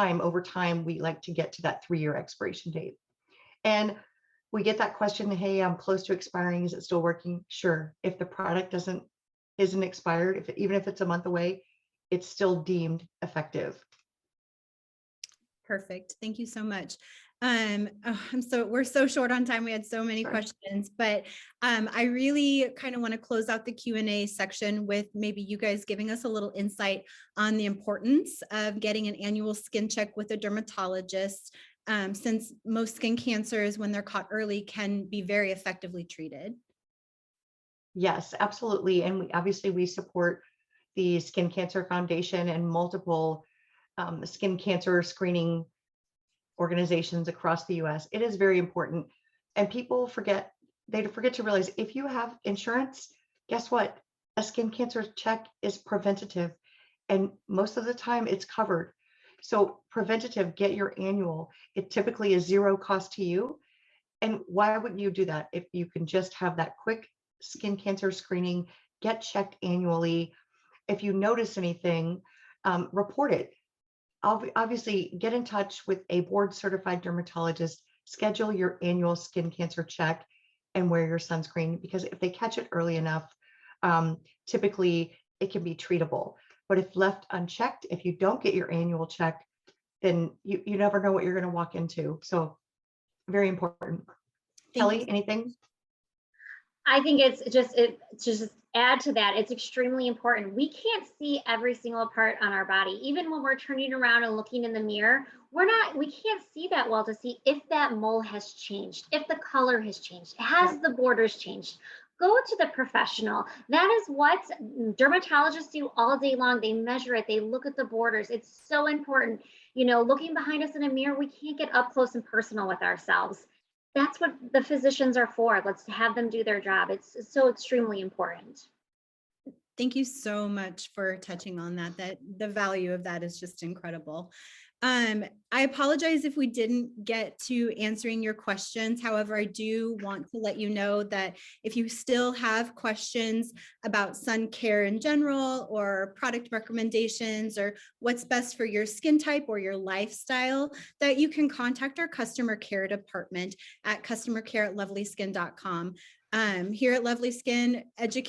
over time, we like to get to that 3-year expiration date. And we get that question, hey, I'm close to expiring. Is it still working? Sure. If the product isn't expired, even if it's a month away, it's still deemed effective. Perfect. Thank you so much. We're so short on time. We had so many questions, but I really kind of want to close out the Q&A section with maybe you guys giving us a little insight on the importance of getting an annual skin check with a dermatologist, since most skin cancers, when they're caught early, can be very effectively treated. Yes, absolutely. And we support the Skin Cancer Foundation and multiple skin cancer screening organizations across the US. It is very important. And people forget to realize, if you have insurance, guess what? A skin cancer check is preventative. And most of the time it's covered. So preventative, get your annual. It typically is zero cost to you. And why wouldn't you do that if you can just have that quick skin cancer screening, get checked annually? If you notice anything, report it. Obviously, get in touch with a board certified dermatologist, schedule your annual skin cancer check, and wear your sunscreen, because if they catch it early enough, typically it can be treatable. But if left unchecked, if you don't get your annual check, then you never know what you're going to walk into. So very important. Kelly, anything? I think it's just add to that, it's extremely important. We can't see every single part on our body. Even when we're turning around and looking in the mirror, we can't see that well to see if that mole has changed, if the color has changed, has the borders changed. Go to the professional. That is what dermatologists do all day long. They measure it, they look at the borders. It's so important. Looking behind us in a mirror, we can't get up close and personal with ourselves. That's what the physicians are for. Let's have them do their job. It's so extremely important. Thank you so much for touching on that. That the value of that is just incredible. I apologize if we didn't get to answering your questions. However, I do want to let you know that if you still have questions about sun care in general, or product recommendations, or what's best for your skin type or your lifestyle, that you can contact our customer care department at customercare@lovelyskin.com. Here at LovelySkin,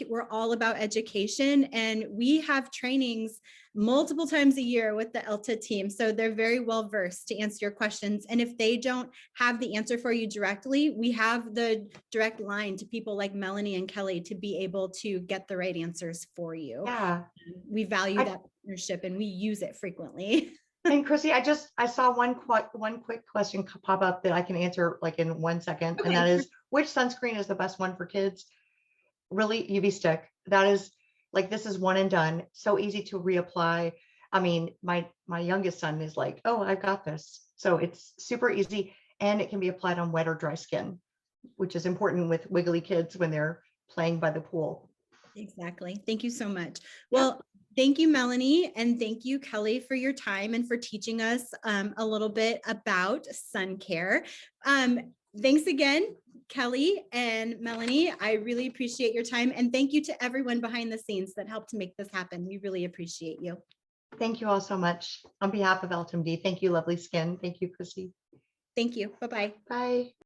we're all about education, and we have trainings multiple times a year with the Elta team. So they're very well versed to answer your questions. And if they don't have the answer for you directly, we have the direct line to people like Melanie and Kelly to be able to get the right answers for you. Yeah. We value that partnership, and we use it frequently. And Chrissy, I saw one quick question pop up that I can answer like in 1 second. Okay. And that is, which sunscreen is the best one for kids? Really, UV stick. That is like, this is one and done. So easy to reapply. I mean, my youngest son is like, oh, I've got this. So it's super easy, and it can be applied on wet or dry skin, which is important with wiggly kids when they're playing by the pool. Exactly. Thank you so much. Well, thank you, Melanie, and thank you, Kelly, for your time and for teaching us a little bit about sun care. Thanks again, Kelly and Melanie. I really appreciate your time, and thank you to everyone behind the scenes that helped to make this happen. We really appreciate you. Thank you all so much. On behalf of EltaMD, thank you, LovelySkin. Thank you, Chrissy. Thank you. Bye-bye. Bye.